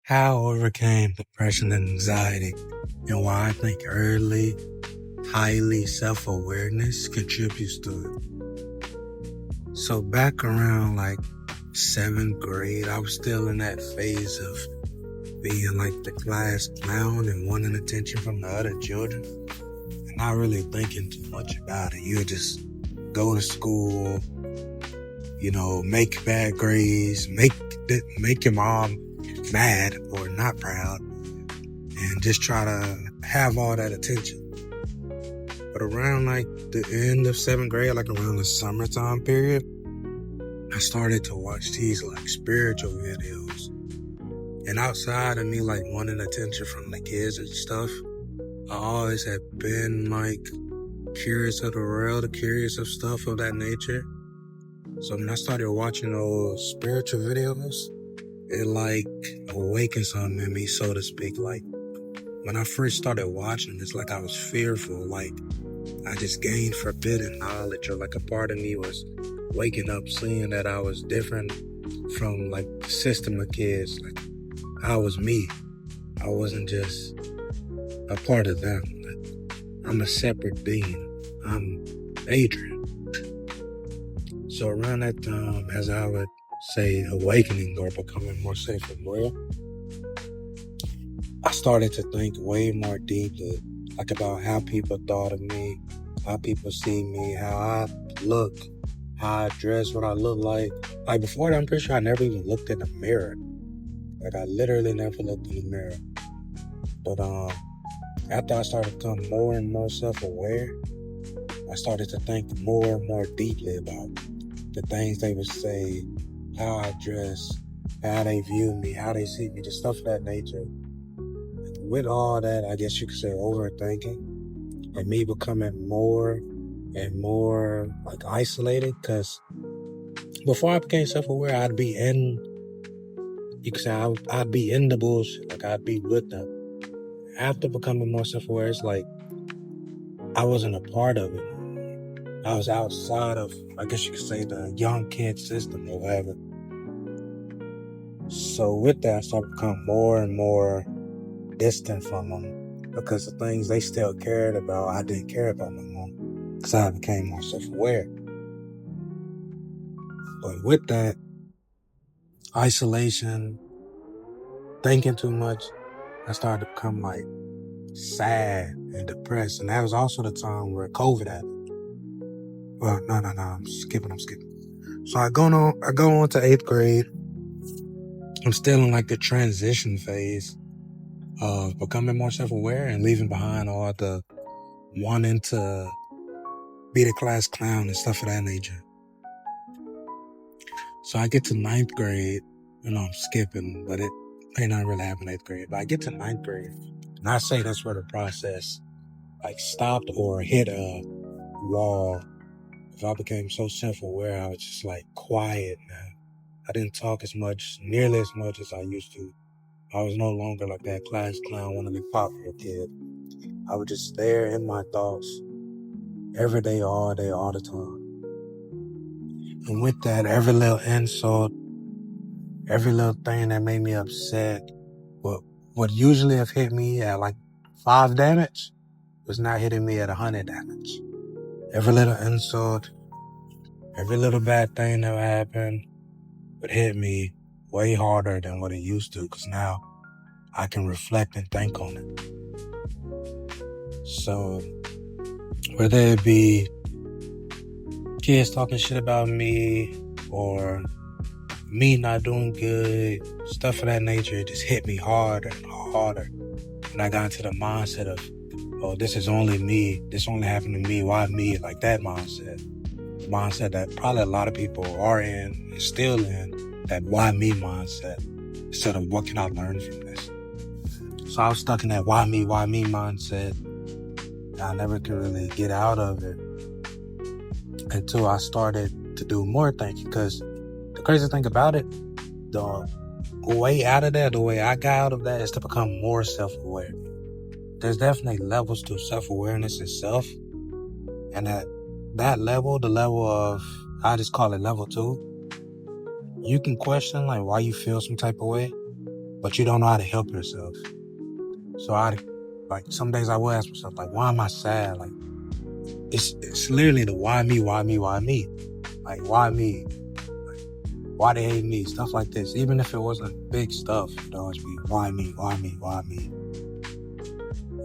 How I overcame depression and anxiety, and why I think early, highly self-awareness contributes to it. So back around like 7th grade, I was still in that phase of being like the class clown and wanting attention from the other children, and not really thinking too much about it. You would just go to school, make bad grades, make your mom mad or not proud, and just try to have all that attention. But around like the end of 7th grade, like around the summertime period, I started to watch these like spiritual videos. And outside of me like wanting attention from the kids and stuff, I always had been like curious of the world, curious of stuff of that nature. So when I started watching those spiritual videos, it like awakened something in me, so to speak. Like when I first started watching, it's like I was fearful, like I just gained forbidden knowledge, or like a part of me was waking up seeing that I was different from like the system of kids. Like I was me. I wasn't just a part of them. Like, I'm a separate being. I'm Adrian. So around that time, as I would say, awakening or becoming more self-aware, I started to think way more deeply, like about how people thought of me, how people see me, how I look, how I dress, what I look like. Like before that, I'm pretty sure I never even looked in the mirror. Like I literally never looked in the mirror. But after I started to become more and more self-aware, I started to think more and more deeply about the things they would say, how I dress, how they view me, how they see me, just stuff of that nature. With all that, I guess you could say overthinking, and me becoming more and more like isolated, because before I became self-aware, I'd be in the bullshit, like I'd be with them. After becoming more self-aware, it's like I wasn't a part of it. I was outside of, I guess you could say, the young kid system or whatever. So with that, I started to become more and more distant from them, because the things they still cared about, I didn't care about no more, because I became more self-aware. But with that, isolation, thinking too much, I started to become like sad and depressed. And that was also the time where COVID happened. Well, no, I'm skipping. So I go on to 8th grade. I'm still in like the transition phase of becoming more self-aware and leaving behind all the wanting to be the class clown and stuff of that nature. So I get to 9th grade, I'm skipping, but it may not really happen in 8th grade. But I get to 9th grade, and I say that's where the process like stopped or hit a wall. If I became so self-aware, I was just like quiet now. I didn't talk nearly as much as I used to. I was no longer like that class clown, wanna be popular kid. I was just there in my thoughts, every day, all the time. And with that, every little insult, every little thing that made me upset, what usually have hit me at like 5 damage was now hitting me at 100 damage. Every little insult, every little bad thing that happened would hit me way harder than what it used to, because now I can reflect and think on it. So whether it be kids talking shit about me or me not doing good, stuff of that nature, it just hit me harder and harder. And I got into the mindset of, oh, this is only me. This only happened to me. Why me? Like that mindset. The mindset that probably a lot of people are in and still in, that why me mindset, instead of what can I learn from this? So I was stuck in that why me mindset. I never could really get out of it until I started to do more thinking. Because the crazy thing about it, the way out of that, the way I got out of that, is to become more self-aware. There's definitely levels to self-awareness itself. And at that level, the level of, I just call it level 2, you can question like why you feel some type of way. but you don't know how to help yourself. So like some days I will ask myself, like, why am I sad? Like, it's literally the why me? Like, why me? Like, why they hate me? Stuff like this. Even if it wasn't big stuff, it'd always be why me?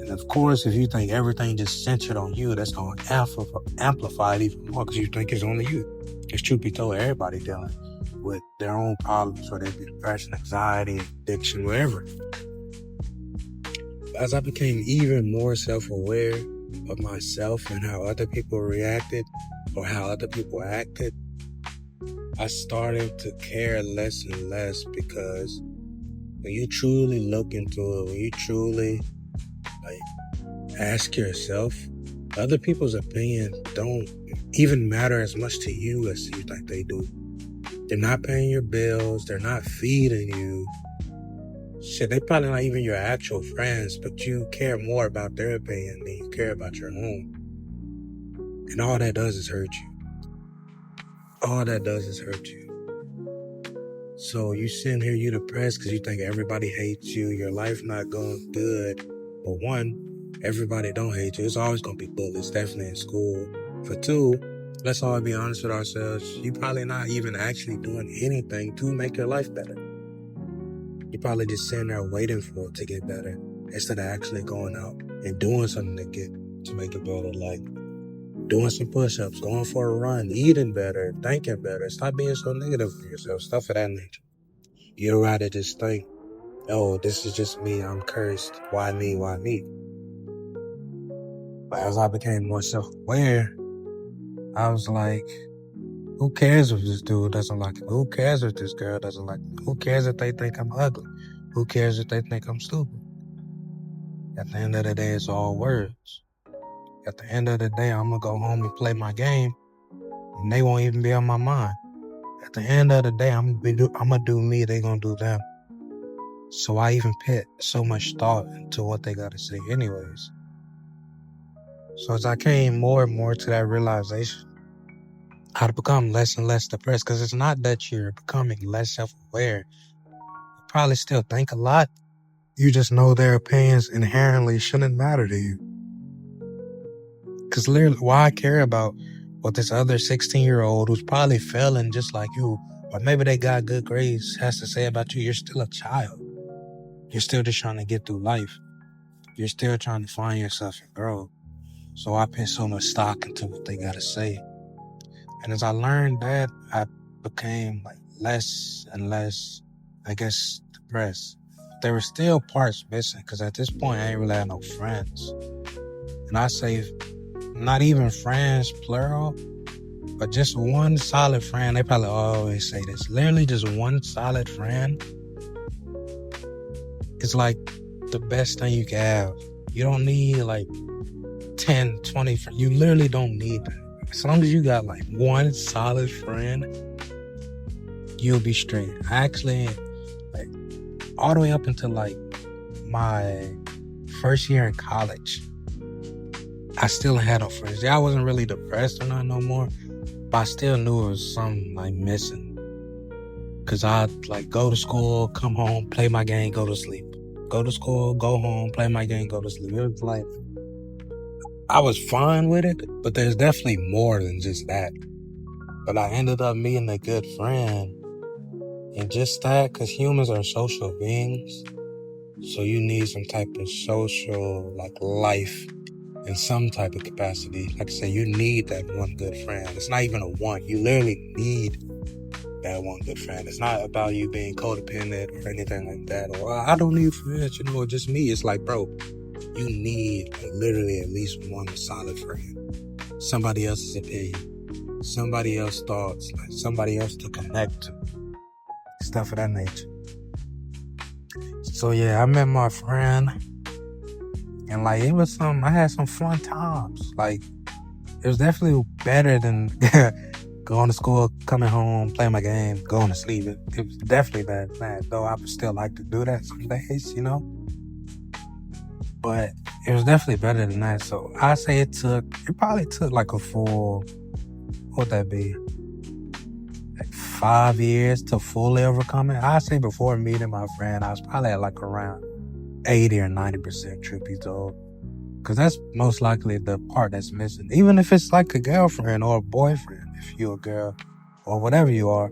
And of course, if you think everything just centered on you, that's going to amplify it even more because you think it's only you. Because truth be told, everybody dealing with their own problems, whether it be depression, anxiety, addiction, whatever. As I became even more self-aware of myself and how other people reacted or how other people acted, I started to care less and less, because when you truly look into it, when you truly ask yourself, other people's opinion don't even matter as much to you as you think they do. They're not paying your bills. They're not feeding you. Shit, they probably not even your actual friends, but you care more about their opinion than you care about your own. And all that does is hurt you. So you sitting here, you depressed because you think everybody hates you. Your life not going good. For one, everybody don't hate you. It's always going to be bullies, definitely in school. For two, let's all be honest with ourselves. You probably not even actually doing anything to make your life better. You're probably just sitting there waiting for it to get better instead of actually going out and doing something to make it better. Like doing some push-ups, going for a run, eating better, thinking better. Stop being so negative for yourself, stuff of that nature. You'd rather just think, oh, this is just me, I'm cursed. Why me? But as I became more self-aware, I was like, who cares if this dude doesn't like me? Who cares if this girl doesn't like me? Who cares if they think I'm ugly? Who cares if they think I'm stupid? At the end of the day, it's all words. At the end of the day, I'm going to go home and play my game, and they won't even be on my mind. At the end of the day, I'm going to do me, they going to do them. So I even put so much thought into what they got to say anyways. So as I came more and more to that realization, how to become less and less depressed, because it's not that you're becoming less self-aware. You probably still think a lot. You just know their opinions inherently shouldn't matter to you. Because literally, why I care about what this other 16-year-old who's probably failing just like you, or maybe they got good grades, has to say about you? You're still a child. You're still just trying to get through life. You're still trying to find yourself and grow. So I put so much stock into what they got to say. And as I learned that, I became less and less, I guess, depressed. There were still parts missing, because at this point, I ain't really had no friends. And I say, not even friends, plural, but just one solid friend. They probably always say this. Literally just one solid friend. It's like the best thing you can have. You don't need 10, 20 friends. You literally don't need that. As long as you got one solid friend, you'll be straight. I actually, all the way up until my first year in college, I still had no friends. Yeah, I wasn't really depressed or nothing no more, but I still knew it was something missing. Cause I'd go to school, come home, play my game, go to sleep. Go to school, go home, play my game, go to sleep. It was I was fine with it, but there's definitely more than just that. But I ended up meeting a good friend. And just that, because humans are social beings. So you need some type of social, life in some type of capacity. Like I say, you need that one good friend. It's not even a want. You literally need that one good friend. It's not about you being codependent or anything like that. Or, I don't need friends, just me. It's bro, you need literally at least one solid friend. Somebody else's opinion. Somebody else's thoughts. Somebody else to connect to. Stuff of that nature. So yeah, I met my friend. And it was I had some fun times. It was definitely better than going to school, coming home, playing my game, going to sleep. It was definitely better than that. Though I would still like to do that some days, But it was definitely better than that. So I say it probably took a full, what would that be? 5 years to fully overcome it. I say before meeting my friend, I was probably at like around 80 or 90%, truth be told. Because that's most likely the part that's missing. Even if it's like a girlfriend or a boyfriend, if you're a girl or whatever you are,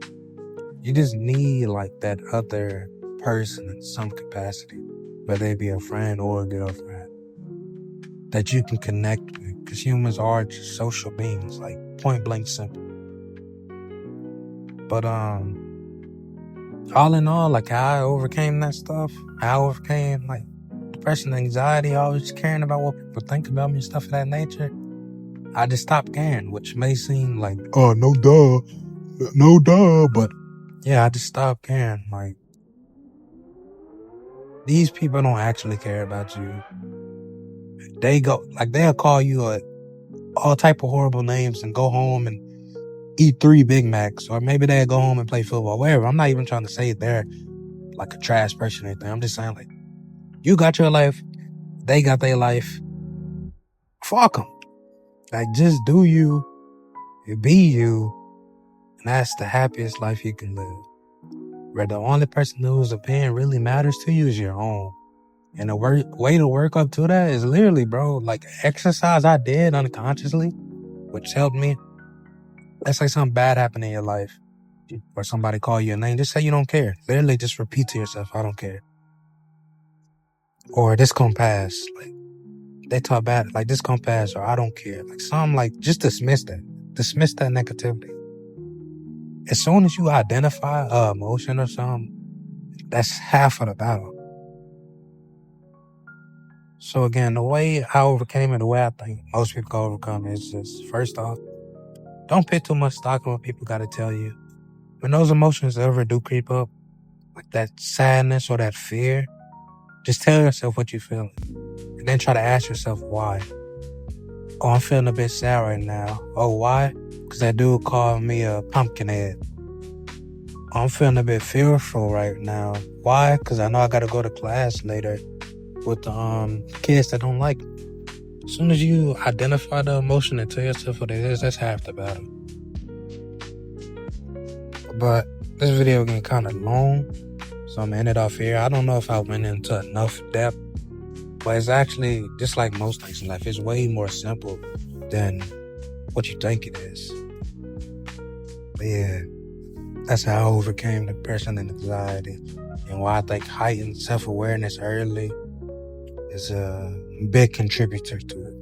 you just need like that other person in some capacity, whether it be a friend or a girlfriend, that you can connect with. Because humans are just social beings, like point blank simple. But all in all, like how I overcame that stuff, how I overcame like depression, anxiety, always caring about what people think about me, stuff of that nature. I just stopped caring, which may seem like, oh, no duh, but yeah, I just stopped caring. Like, these people don't actually care about you. They'll call you all type of horrible names and go home and eat 3 Big Macs, or maybe they'll go home and play football, whatever. I'm not even trying to say they're like a trash person or anything. I'm just saying, like, you got your life, they got their life. Fuck them. Like, just do you, be you, and that's the happiest life you can live. Where the only person whose opinion really matters to you is your own. And the way to work up to that is literally, bro, like exercise I did unconsciously, which helped me. Let's say something bad happened in your life, or somebody call you a name. Just say you don't care. Literally just repeat to yourself, I don't care. Or this gonna pass. Like, they talk bad, like this gonna pass, or I don't care. Like something like, just dismiss that. Dismiss that negativity. As soon as you identify emotion or something, that's half of the battle. So again, the way I overcame it, the way I think most people can overcome it is just, first off, don't put too much stock in what people gotta tell you. When those emotions ever do creep up, like that sadness or that fear, just tell yourself what you're feeling. And then try to ask yourself why. Oh, I'm feeling a bit sad right now. Oh, why? Because that dude called me a pumpkin head. Oh, I'm feeling a bit fearful right now. Why? Because I know I gotta go to class later with the kids that don't like me. As soon as you identify the emotion and tell yourself what it is, that's half the battle. But this video getting kind of long, so I'm gonna end it off here. I don't know if I went into enough depth, but it's actually, just like most things in life, it's way more simple than what you think it is. But yeah, that's how I overcame depression and anxiety, and why I think heightened self-awareness early is a big contributor to it.